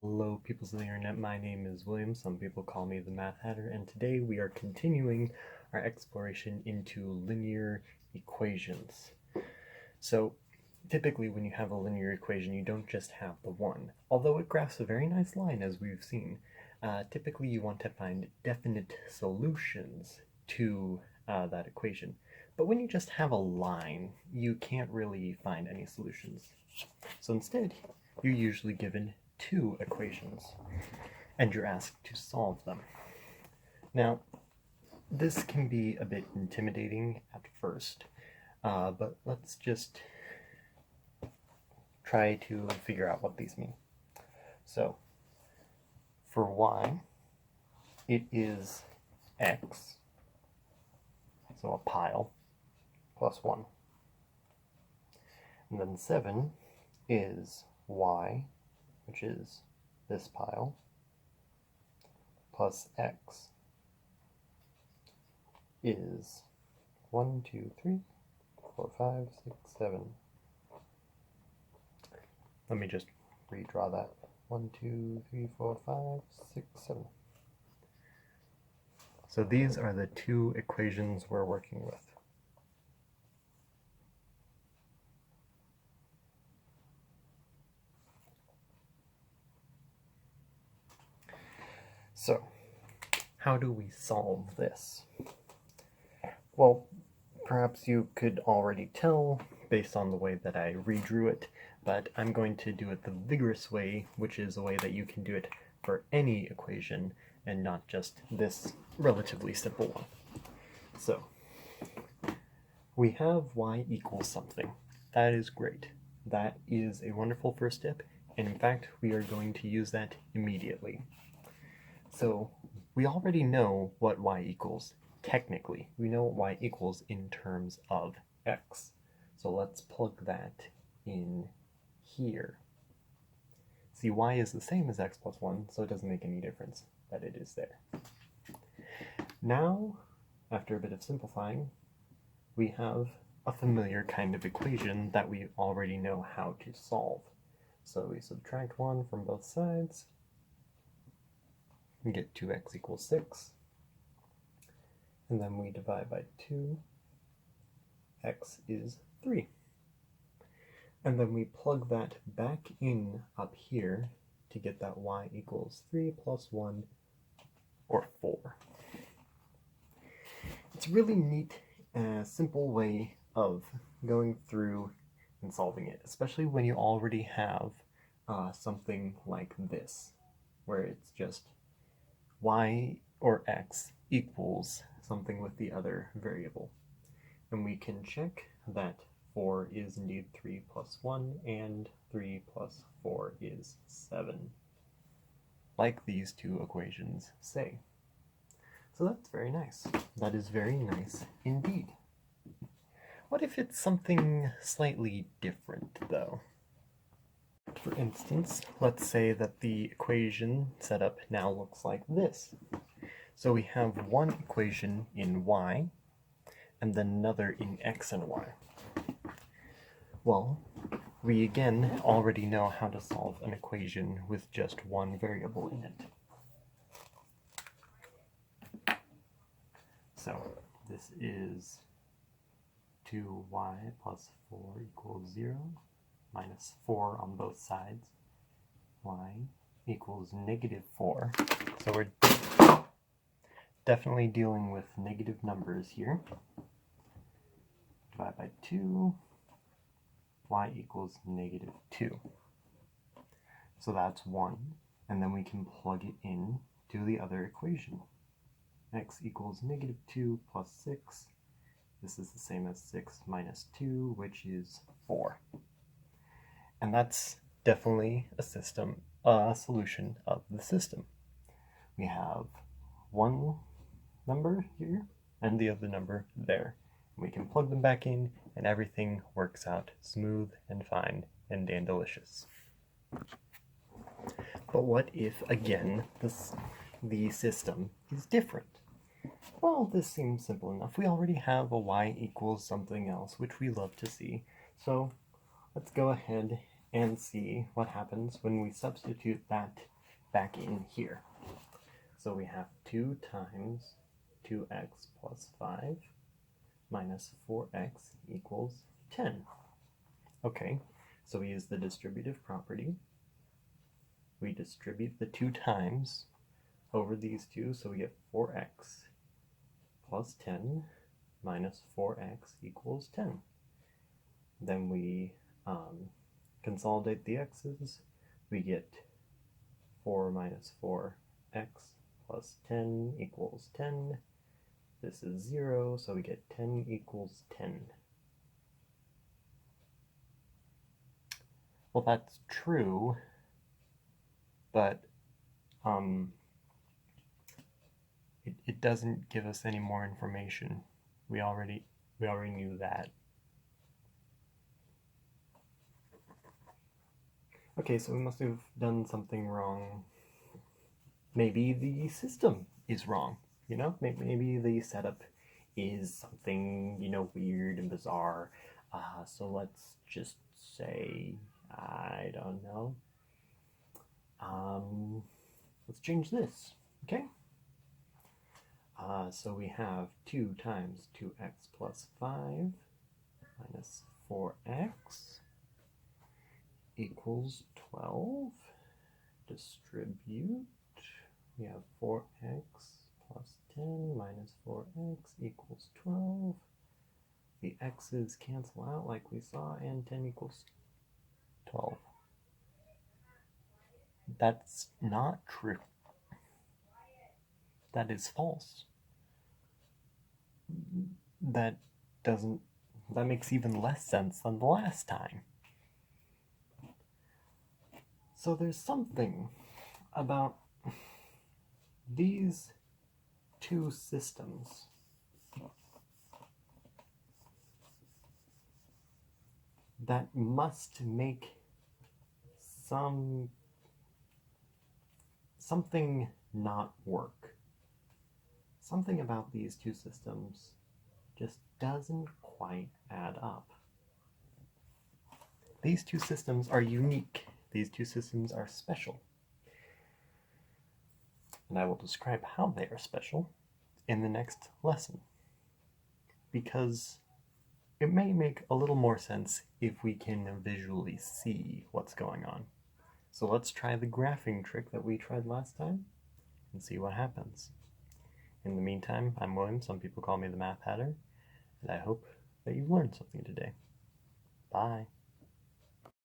Hello, peoples of the internet. My name is William. Some people call me the Math Hatter, and today we are continuing our exploration into linear equations. So, typically, when you have a linear equation, you don't just have the one, although it graphs a very nice line, as we've seen. Typically, you want to find definite solutions to that equation. But when you just have a line, you can't really find any solutions. So instead, you're usually given two equations, and you're asked to solve them. Now, this can be a bit intimidating at first, but let's just try to figure out what these mean. So, for y, it is x, so a pile, plus 1. And then 7 is y, which is this pile, plus x is 1, 2, 3, 4, 5, 6, 7. Let me just redraw that. 1, 2, 3, 4, 5, 6, 7. So these are the two equations we're working with. So, how do we solve this? Well, perhaps you could already tell based on the way that I redrew it, but I'm going to do it the vigorous way, which is a way that you can do it for any equation and not just this relatively simple one. So, we have y equals something. That is great. That is a wonderful first step, and in fact, we are going to use that immediately. So, we already know what y equals. Technically, we know what y equals in terms of x. So let's plug that in here. See, y is the same as x plus 1, so it doesn't make any difference that it is there. Now, after a bit of simplifying, we have a familiar kind of equation that we already know how to solve. So we subtract 1 from both sides and get 2x equals 6. And then we divide by 2. X is 3. And then we plug that back in up here to get that y equals 3 plus 1, or 4. It's a really neat, simple way of going through and solving it, especially when you already have something like this, where it's just y or x equals something with the other variable. And we can check that 4 is indeed 3 plus 1, and 3 plus 4 is 7, like these two equations say. So that's very nice. That is very nice indeed. What if it's something slightly different, though? For instance, let's say that the equation setup now looks like this. So we have one equation in y, and then another in x and y. Well, we again already know how to solve an equation with just one variable in it. So this is 2y plus 4 equals 0, minus 4 on both sides. Y equals negative 4. So we're definitely dealing with negative numbers here. Divide by 2, y equals negative 2. So that's 1, and then we can plug it in to the other equation. X equals negative 2 plus 6. This is the same as 6 minus 2, which is 4. And that's definitely a solution of the system. We have one number here and the other number there. We can plug them back in, and everything works out smooth and fine and delicious. But what if, again, the system is different? Well, this seems simple enough. We already have a y equals something else, which we love to see. So let's go ahead and see what happens when we substitute that back in here. So we have 2 times 2x plus 5 minus 4x equals 10. Okay, so we use the distributive property. We distribute the 2 times over these two, so we get 4x plus 10 minus 4x equals 10. Then we consolidate the x's. We get 4 minus 4x plus 10 equals 10. This is 0, so we get 10 equals 10. Well, that's true, but it doesn't give us any more information. We already knew that. Okay, so we must have done something wrong. Maybe the system is wrong, you know? Maybe the setup is something, you know, weird and bizarre. So let's just say, I don't know. Let's change this, okay? So we have 2 times 2x plus 5 minus 4x equals 12. Distribute. We have 4x plus 10 minus 4x equals 12. The x's cancel out like we saw, and 10 equals 12. That's not true. That is false. That makes even less sense than the last time. So there's something about these two systems that must make something not work. Something about these two systems just doesn't quite add up. These two systems are unique. These two systems are special. And I will describe how they are special in the next lesson, because it may make a little more sense if we can visually see what's going on. So let's try the graphing trick that we tried last time and see what happens. In the meantime, I'm William. Some people call me the Math Hatter, and I hope that you've learned something today. Bye.